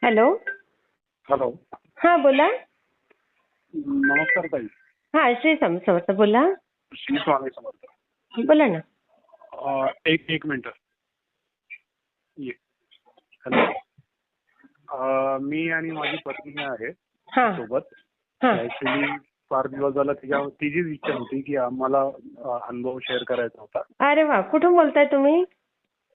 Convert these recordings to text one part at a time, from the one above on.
Hello. Hello. हा बोला. नमस्कार ताई. हा श्री स्वामी समर्थ बोला. श्री स्वामी समर्थ. बोला ना. एक मिनिट. ये. हॅलो. मी आणि माझी पत्नी आहे हा सोबत. हा ऍक्च्युली फार दिवस झाला तिचीच इच्छा होती की आम्हाला अनुभव शेअर करायचा होता. अरे वा, कुठून बोलताय तुम्ही?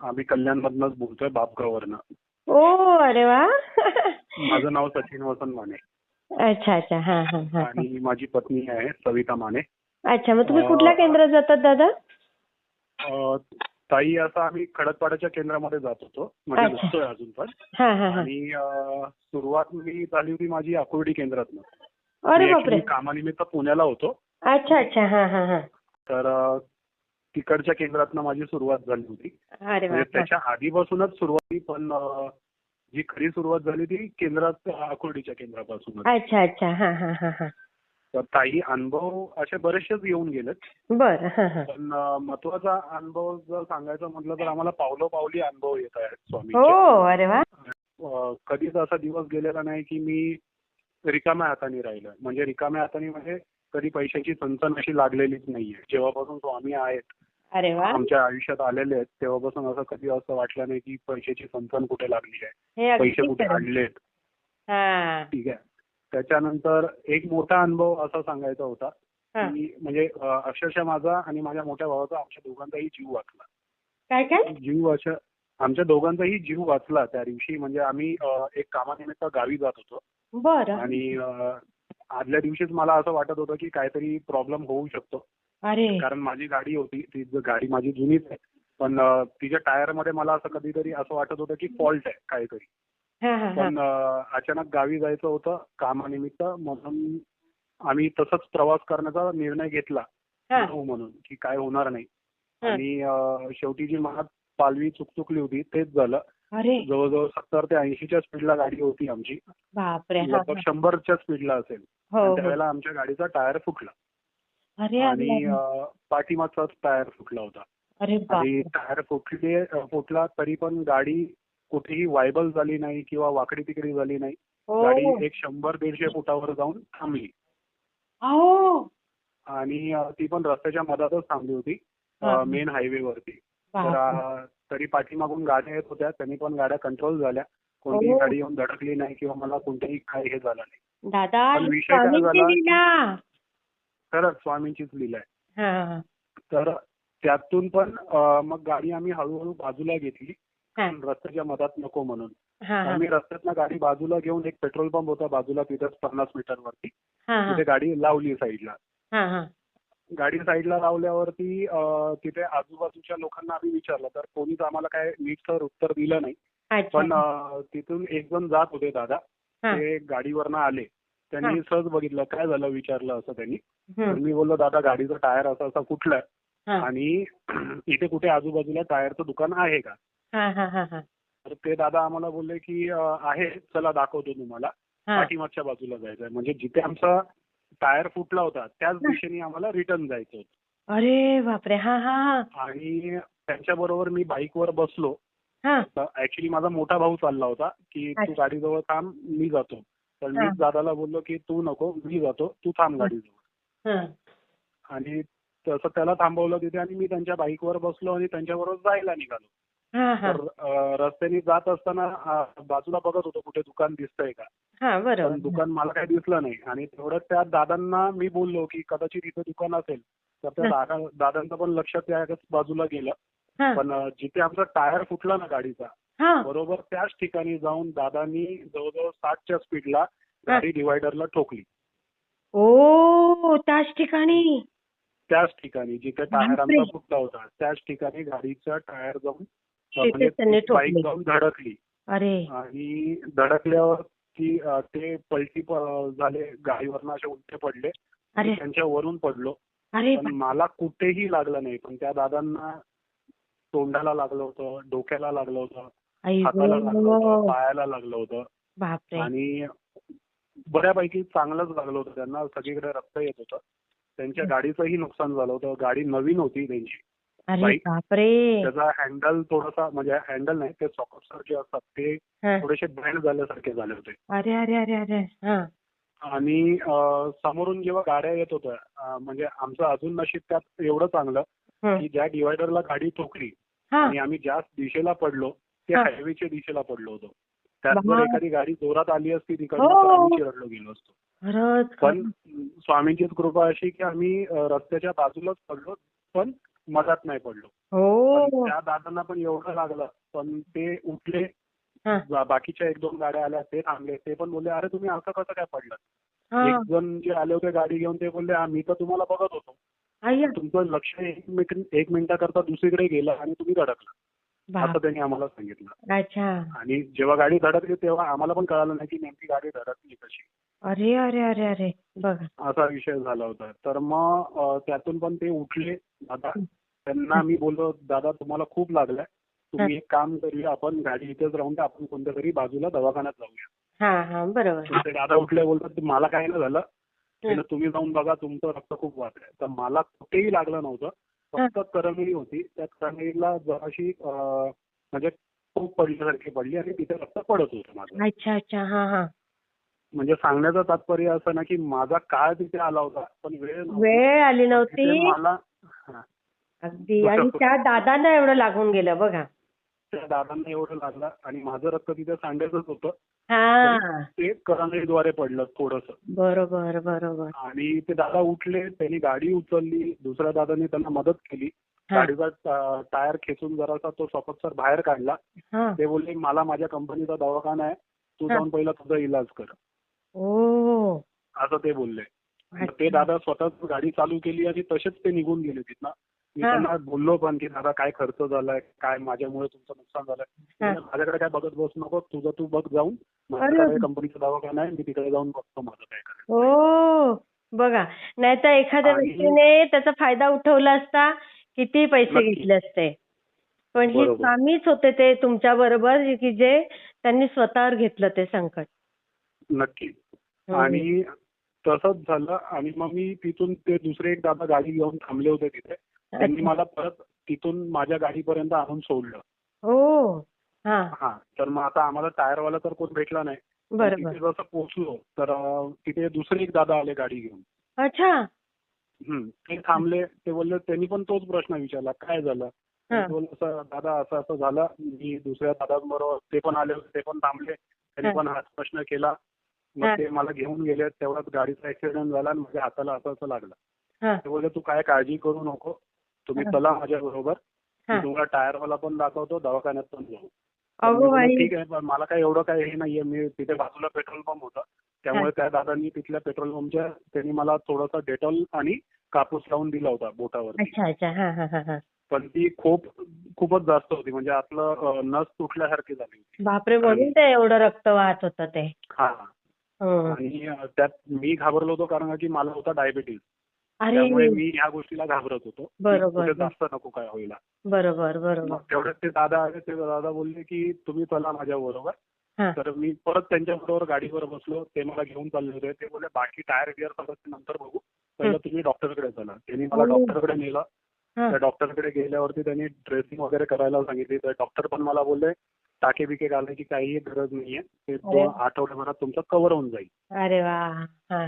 आम्ही कल्याणमधनच बोलतोय, बापगाववरनं. ओ अरे वा. माझं नाव सचिन वसंत माने अच्छा अच्छा. हा हा हा हा. आणि माझी पत्नी आहे सविता माने. अच्छा, मग तुम्ही कुठल्या केंद्रात जातात दादा? ताई, असं आम्ही खडकपाड्याच्या केंद्रामध्ये जात होतो, म्हणजे अच्छा. जातोय अजून पण. हा हा हा. आणि सुरुवात मी झाली होती माझी आकुर्डी केंद्रातनं. अरे मी बापरे. ऍक्च्युली कामानिमित्त पुण्याला होतो. अच्छा अच्छा. हा हा हा. तर तिकडच्या केंद्रातनं माझी सुरुवात झाली होती. अरे वा. म्हणजे त्याच्या आधीपासूनच सुरुवात, पण जी खरी सुरुवात झाली ती केंद्रात आकुर्डीच्या केंद्रापासूनच. अच्छा अच्छा. हा हा हा हा. तर काही अनुभव असे बरेचसेच येऊन गेलेत. बरं. हा हा. पण महत्वाचा अनुभव जर सांगायचा म्हटलं तर आम्हाला पावलोपावली अनुभव येत आहेत हो स्वामींचे. अरे वा. कधीच असा दिवस गेलेला नाही की मी रिकाम्या हाताने राहिलोय. म्हणजे रिकाम्या हाताने म्हणजे कधी पैशाची चणचण अशी लागलेलीच नाहीये. जेव्हापासून स्वामी आहेत, अरे वा. आमच्या आयुष्यात आलेले आहेत, तेव्हापासून असं कधी असं वाटलं नाही की पैशाची चणचण कुठे लागली आहे, हे अगदी पैसे कुठे खरं. आणलेत. हा ठीक आहे. त्याच्यानंतर एक मोठा अनुभव असा सांगायचा होता हा. की म्हणजे अक्षरशः माझा आणि माझ्या मोठ्या भावाचा, आमच्या दोघांचाही जीव वाचला. काय काय? आमच्या दोघांचाही जीव वाचला त्या दिवशी. म्हणजे आम्ही एक कामानिमित्त गावी जात होतो बरं. आणि आदल्या दिवशीच मला असं वाटत होतं की काहीतरी प्रॉब्लेम होऊ शकतो. अरे. कारण माझी गाडी होती, ती गाडी माझी जुनीच आहे, पण तिच्या टायरमध्ये मला असं कधीतरी असं वाटत होतं की फॉल्ट आहे काहीतरी. हा हा हा. पण अचानक गावी जायचं होतं कामानिमित्त, म्हणून आम्ही तसंच प्रवास करण्याचा निर्णय घेतला हा. जाऊ म्हणून, की काय होणार नाही. हा. आणि शेवटी जी मनात पालवी चुकचुकली होती तेच झालं. अरे जवळजवळ 70 ते 80च्या स्पीडला गाडी होती आमची, बापरे. हा लगभग हा. 100च्या स्पीडला असेल. हो आणि हो. त्यावेळेला आमच्या गाडीचा टायर फुटला अरे आणि अरे. पाठीमागचाच टायर फुटला होता. अरे आणि बापरे. टायर फुटला तरी पण गाडी कुठेही वायबल झाली नाही किंवा वाकडी तिकडी झाली नाही. गाडी हो. एक 100-150 फुटावर जाऊन थांबली. अहो. आणि ती पण रस्त्याच्या मधातच थांबली होती, हा. मेन हायवेवरती. तर बापरे. तरी पाठीमागून गाड्या येत होत्या, त्यांनी पण गाड्या कंट्रोल झाल्या. कोणतीही हो गाडी येऊन धडकली नाही किंवा मला कोणतेही काही हे झालं नाही. दादा, पण ही विषय काय स्वामींची झाला की लीला. खरंच स्वामींचीच लीला आहे. हा हा तर त्यातून पण मग गाडी आम्ही हळूहळू बाजूला घेतली, हा कारण रस्त्याच्या मधात नको म्हणून. हा हा आम्ही रस्त्यातनं गाडी बाजूला घेऊन, एक पेट्रोल पंप होता बाजूला तिथेच 50 मीटरवरती, हा हा तिथे गाडी लावली साईडला. हा हा. गाडी साईडला लावल्यावरती तिथे आजूबाजूच्या लोकांना आम्ही विचारलं, तर कोणीच आम्हाला काय नीटसर उत्तर दिलं नाही. अच्छा. पण तिथून एक जण जात होते दादा, हा ते गाडीवरनं आले. त्यांनी हा. सहज बघितलं, काय झालं विचारलं असं त्यांनी. तर हम्म. मी बोललो, दादा गाडीचं टायर असं असं फुटलंय हा आणि इथे कुठे आजूबाजूला टायरचं दुकान आहे का? हा हा हा हा तर ते दादा आम्हाला बोलले की आहे, चला दाखवतो तुम्हाला. हा. पाठीमागच्या बाजूला जायचंय, म्हणजे जिथे आमचा टायर फुटला होता त्याच दिशेने आम्हाला रिटर्न जायचं होतं. अरे बापरे. हा हा हा आणि त्यांच्याबरोबर मी बाईकवर बसलो. हा ऍक्च्युली माझा मोठा भाऊ चालला होता की तू अच्छा. गाडीजवळ थांब, मी जातो. तर हा मी दादाला बोललो की तू नको, मी जातो, तू थांब गाडीजवळ. हा आणि तसं त्याला थांबवलं तिथे आणि मी त्यांच्या बाईकवर बसलो आणि त्यांच्याबरोबर जायला निघालो. हा हा तर रस्त्याने जात असताना बाजूला बघत होतो कुठे दुकान दिसतंय का. हा. पण बरोबर. दुकान मला काही दिसलं नाही. आणि तेवढं त्या दादांना मी बोललो की कदाचित इथं दुकान असेल. तर त्या दादांचं पण लक्ष त्याच बाजूला गेलं. हा पण जिथे आमचा टायर फुटला ना गाडीचा, हा बरोबर त्याच ठिकाणी जाऊन दादांनी जवळजवळ 60च्या स्पीडला गाडी डिवायडरला ठोकली. ओ त्याच ठिकाणी. त्याच ठिकाणी जिथे टायर बापरे. आमचा फुटला होता त्याच ठिकाणी गाडीचा टायर जाऊन तिथेच त्यांनी म्हणजे बाईक ठोकली. जाऊन धडकली. अरे. आणि धडकल्यावर ते पलटी झाले, गाडीवरनं असे उलटे पडले. मी अरे. त्यांच्या वरून पडलो. अरे पण मला कुठेही लागलं नाही, पण त्या दादांना तोंडाला लागलं होतं, डोक्याला लागलं होतं, आई हाताला लागलं होतं, गं. पायाला लागलं होतं. बापरे. आणि बऱ्यापैकी चांगलंच लागलं होतं त्यांना, सगळीकडे रक्त येत होतं. त्यांच्या गाडीचंही नुकसान झालं होतं. गाडी नवीन होती त्यांची. अरे बाईक. बापरे. त्याचा हँडल थोडासा म्हणजे हँडल नाही ते सॉकेट्स जे असतात ते हा. थोडेसे बँड झाल्यासारखे झाले होते. अरे अरे अरे अरे. हा. आणि समोरून जेव्हा गाड्या येत होत्या म्हणजे आमचं अजून नशीब त्यात एवढं चांगलं हं. की ज्या डिवायडरला गाडी ठोकली हा. आणि आम्ही ज्या दिशेला पडलो ते हा. हायवेच्या दिशेला पडलो होतो. त्यात जर बाप. एखादी गाडी जोरात आली असती तिकडनं तर हो. आम्ही चिरडलो गेलो असतो. खरंच पण खरंच. स्वामींचीच कृपा अशी की आम्ही रस्त्याच्या बाजूलाच पडलो पण मधात नाही पडलो. पण हो. त्या दादांना पण एवढं लागलं पण ते उठले. हा. बाकीच्या 1-2 गाड्या आल्या ते थांबले. ते पण बोलले अरे तुम्ही असं कसं काय पडलं. हा. एक जण जे आले होते गाडी घेऊन ते बोलले मी तर तुम्हाला बघत होतो. अय्या. तुमचं लक्ष एक मिनिटाकरता दुसरीकडे गेलं आणि तुम्ही धडकला. बाप. असं त्यांनी आम्हाला सांगितलं. अच्छा. आणि जेव्हा गाडी धडकली तेव्हा आम्हाला पण कळालं नाही की नेमकी गाडी धडकली कशी. अरे अरे अरे अरे. बघा. असा विषय झाला होता. तर मग त्यातून पण ते उठले दादा. त्यांना मी बोललो दादा तुम्हाला खूप लागलाय. तुम्ही एक काम करूया आपण गाडी इथेच राहून द्या आपण कोणत्या तरी बाजूला दवाखान्यात जाऊया. हा हा. बरोबर. ते दादा उठले बोलतात मला काही नाही झालं. म्हटलं, तुम्ही जाऊन बघा तुमचं रक्त खूप वाहतंय. तर मला कुठेही लागलं नव्हतं. फक्त करंगळी होती. त्या करंगळीला जराशी म्हणजे खूप पडल्यासारखी पडली आणि तिथे रक्त पडत होतं माझं. अच्छा अच्छा. हा हा. म्हणजे सांगण्याचं तात्पर्य असं ना की माझा काळ तिथे आला होता पण वेळ नव्हती. वेळ आली तिथे नव्हती. मला अगदी. आणि त्या दादांना एवढं लागून गेलं बघा. त्या दादांना एवढं लागलं आणि माझं रक्त तिथे सांडायचंच होतं. हा. ते करंगळीद्वारे पडलं थोडंसं. बरोबर बरोबर. आणि ते दादा उठले त्यांनी गाडी उचलली. दुसऱ्या दादांनी त्यांना मदत केली. हा. गाडीचा टायर खेचून जरासा तो सर बाहेर काढला. हा. ते बोलले मला माझ्या कंपनीचा दवाखाना आहे तू हा. जाऊन पहिला तुझा इलाज कर. ओ. असं ते बोलले. मग ते दादा स्वतःच गाडी चालू केली आणि तसेच ते निघून गेले तिथनं. मी हा. त्यांना बोललो पण की दादा काय खर्च झालाय काय माझ्यामुळे तुमचं नुकसान झालंय. हा. माझ्याकडे काय बघत बसू नको तुझं तू बघ जाऊन. अरे. माझ्याकडे कंपनीचा दवाखाना आहे मी तिकडे जाऊन बघतो माझं काय करायचं. हो. बघा. नाहीतर एखाद्या आणि व्यक्तीने त्याचा फायदा उठवला असता किती पैसे नक्की. घेतले असते. पण हे बरोबर. स्वामीच होते ते तुमच्या बरोबर की जे त्यांनी स्वतःवर घेतलं ते संकट. नक्की. आणि तसंच झालं आणि मग मी तिथून ते दुसरे एक दादा गाडी घेऊन थांबले होते तिथे. त्यांनी मला परत तिथून माझ्या गाडीपर्यंत आणून सोडलं. हो. हा. हा. तर मग आता आम्हाला टायरवाला तर कोण भेटला नाही. पण बरोबर. तिथे जसं पोहोचलो तर तिथे दुसरे एक दादा आले गाडी घेऊन. अच्छा. ते थांबले. ते बोलले त्यांनी पण तोच प्रश्न विचारला काय झालं. हा. बोलले असं दादा असं असं झालं. मी दुसऱ्या दादांबरोबर ते पण आले होते ते पण थांबले. त्यांनी पण हाच प्रश्न केला. हा. मग ते मला घेऊन गेले. तेवढ्यात गाडीचा ऍक्सिडेंट झाला आणि माझ्या हाताला असं असं लागलं. हा. ते बोलले तू काय काळजी करू नको. तुम्ही चला माझ्या बरोबर. मी हा. तुम्हाला टायरवाला पण दाखवतो दवाखान्यात पण जाऊ. तर अगो मी बोललो बाई. ठीक आहे पण मला काही एवढं काही हे नाहीये. मी तिथे बाजूला पेट्रोल पंप होता. त्यामुळे त्या दादांनी तिथल्या पेट्रोल पंपच्या त्यांनी मला थोडासा डेटॉल आणि कापूस लावून दिला होता बोटावरती. अच्छा अच्छा. हा हा हा हा. पण ती खूपच जास्त होती म्हणजे आपलं नस तुटल्यासारखी झाली होती. बापरे. म्हणून ते एवढं रक्त वाहत होतं ते. हा. हं. आणि त्यात मी घाबरलो होतो कारण की मला होता डायबिटीज. अरे. त्यामुळे मी ह्या गोष्टीला घाबरत होतो. बरोबर. कुठे जास्त नको काय व्हायला. बरोबर बरोबर. मग तेवढ्यात ते दादा आले. ते दादा बोलले की तुम्ही चला माझ्या बरोबर. हा. तर मी परत त्यांच्याबरोबर गाडीवर बसलो. ते मला घेऊन चालले होते. ते बोलले बाकी टायर गिअर सगळं नंतर बघू. पहिलं तुम्ही डॉक्टरकडे चला. त्यांनी मला डॉक्टरकडे नेलं. हा. त्या डॉक्टरकडे गेल्यावरती त्यांनी ड्रेसिंग वगैरे करायला सांगितली. तर डॉक्टर पण मला बोलले टाके बिके घालायची काहीही गरज नाहीये. ते 2 आठवड्याभरात तुमचं कव्हर होऊन जाईल. अरे वा. हा.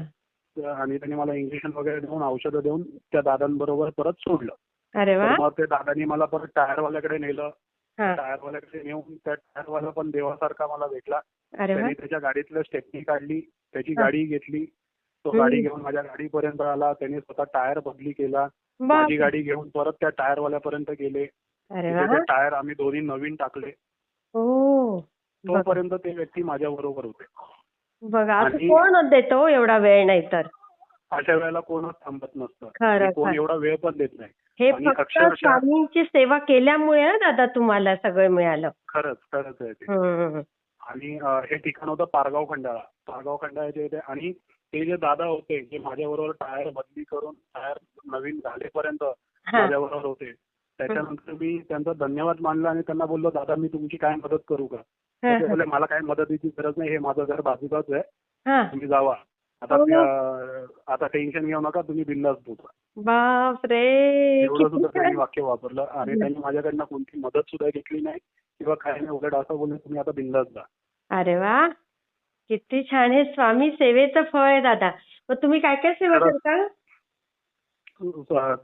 आणि त्यांनी मला इंजेक्शन वगैरे देऊन औषधं देऊन त्या दादांबरोबर परत सोडलं. अरे वा. तर मग ते दादांनी मला परत टायरवाल्याकडे नेलं. हा. टायरवाल्याकडे नेऊन त्या टायरवाला पण देवासारखा मला भेटला. अरे वा. त्यांनी त्याच्या गाडीतलं स्टेपनी काढली. त्याची गाडी घेतली. तो गाडी घेऊन माझ्या गाडीपर्यंत आला. त्यांनी स्वतः टायर बदली केला. माझी गाडी घेऊन परत त्या टायरवाल्यापर्यंत गेले. अरे तिथे वा. ते टायर आम्ही दोन्ही नवीन टाकले. हो. तोपर्यंत ते व्यक्ती माझ्या बरोबर होते. बघा असं आणि कोण देतो एवढा वेळ नाही तर. अशा वेळेला कोणच थांबत नसतं. खरं आणि कोण खरं. एवढा वेळ पण देत नाही. हे आणि फक्त अक्षरशः स्वामींची सेवा केल्यामुळे ना दादा तुम्हाला सगळं मिळालं. खरंच आहे ते. हम्म. आणि हे ठिकाण होतं पारगाव खंडाळा. पारगाव खंडाळ्याच्या इथे. आणि ते जे दादा होते जे माझ्याबरोबर टायर बदली करून टायर नवीन झालेपर्यंत माझ्याबरोबर होते. त्याच्यानंतर मी त्यांचा धन्यवाद मानला आणि त्यांना बोललो दादा मी तुमची काय मदत करू का. ते बोलले मला काय मदतीची गरज नाही. हे माझं घर बाजूलाच आहे. तुम्ही जावा. आता हो. आता टेन्शन घेऊ नका, तुम्ही बिंदास झोपा. बापरे! एवढं किती सुद्धा त्यांनी छान. वाक्य वापरलं आणि त्यांनी माझ्याकडनं कोणती मदत सुद्धा घेतली नाही किंवा काही नाही. उलट असं बोलले, तुम्ही आता बिंदास जा. अरे वा, किती छान. हे स्वामी सेवेचं फळ आहे दादा. मग तुम्ही काय काय सेवा खरंच करता?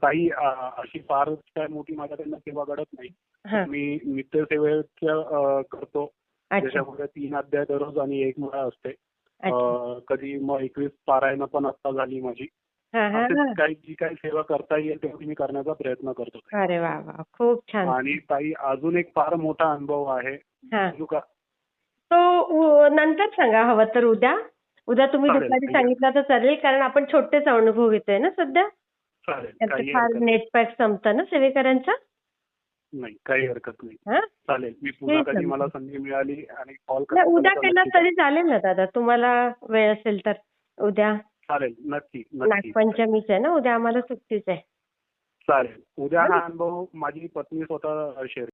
ताई, अशी फार काय मोठी माझ्याकडनं सेवा घडत नाही. हा. मी नित्यसेवेच्या करतो. अच्छा. त्याच्यामध्ये 3 अध्याय दररोज आणि 1 माळा असते. अच्छा. कधी मग 21 पारायण पण आता झाली माझी. हा हा असेच हा. काही जी काही सेवा करता येईल तेवढी मी करण्याचा प्रयत्न करतो. अरे वा वा, खूप छान. आणि ताई, अजून एक फार मोठा अनुभव आहे. हा. सांगू का? तो नंतर सांगा हवं तर. उद्या उद्या तुम्ही चालेल, दुपारी काही सांगितलं तर चालेल, कारण आपण छोटेच अनुभव घेतोय ना सध्या. चालेल, त्यांचं काही फार हरकत नेट पॅक संपतं ना सेवेकऱ्यांचं. नाही, काही हरकत नाही. हा. चालेल, मी पुन्हा ठीक कधी आहे. मला संधी मिळाली आणि कॉल नाही, करता उद्या तर केलं नक्की तरी करेन. चालेल ना दादा, तुम्हाला वेळ असेल तर. उद्या चालेल, नक्की नक्की. नागपंचमीच आहे ना उद्या, आम्हाला सुट्टीच आहे. चालेल. उद्या हा? हा अनुभव माझी पत्नी स्वतः शेअर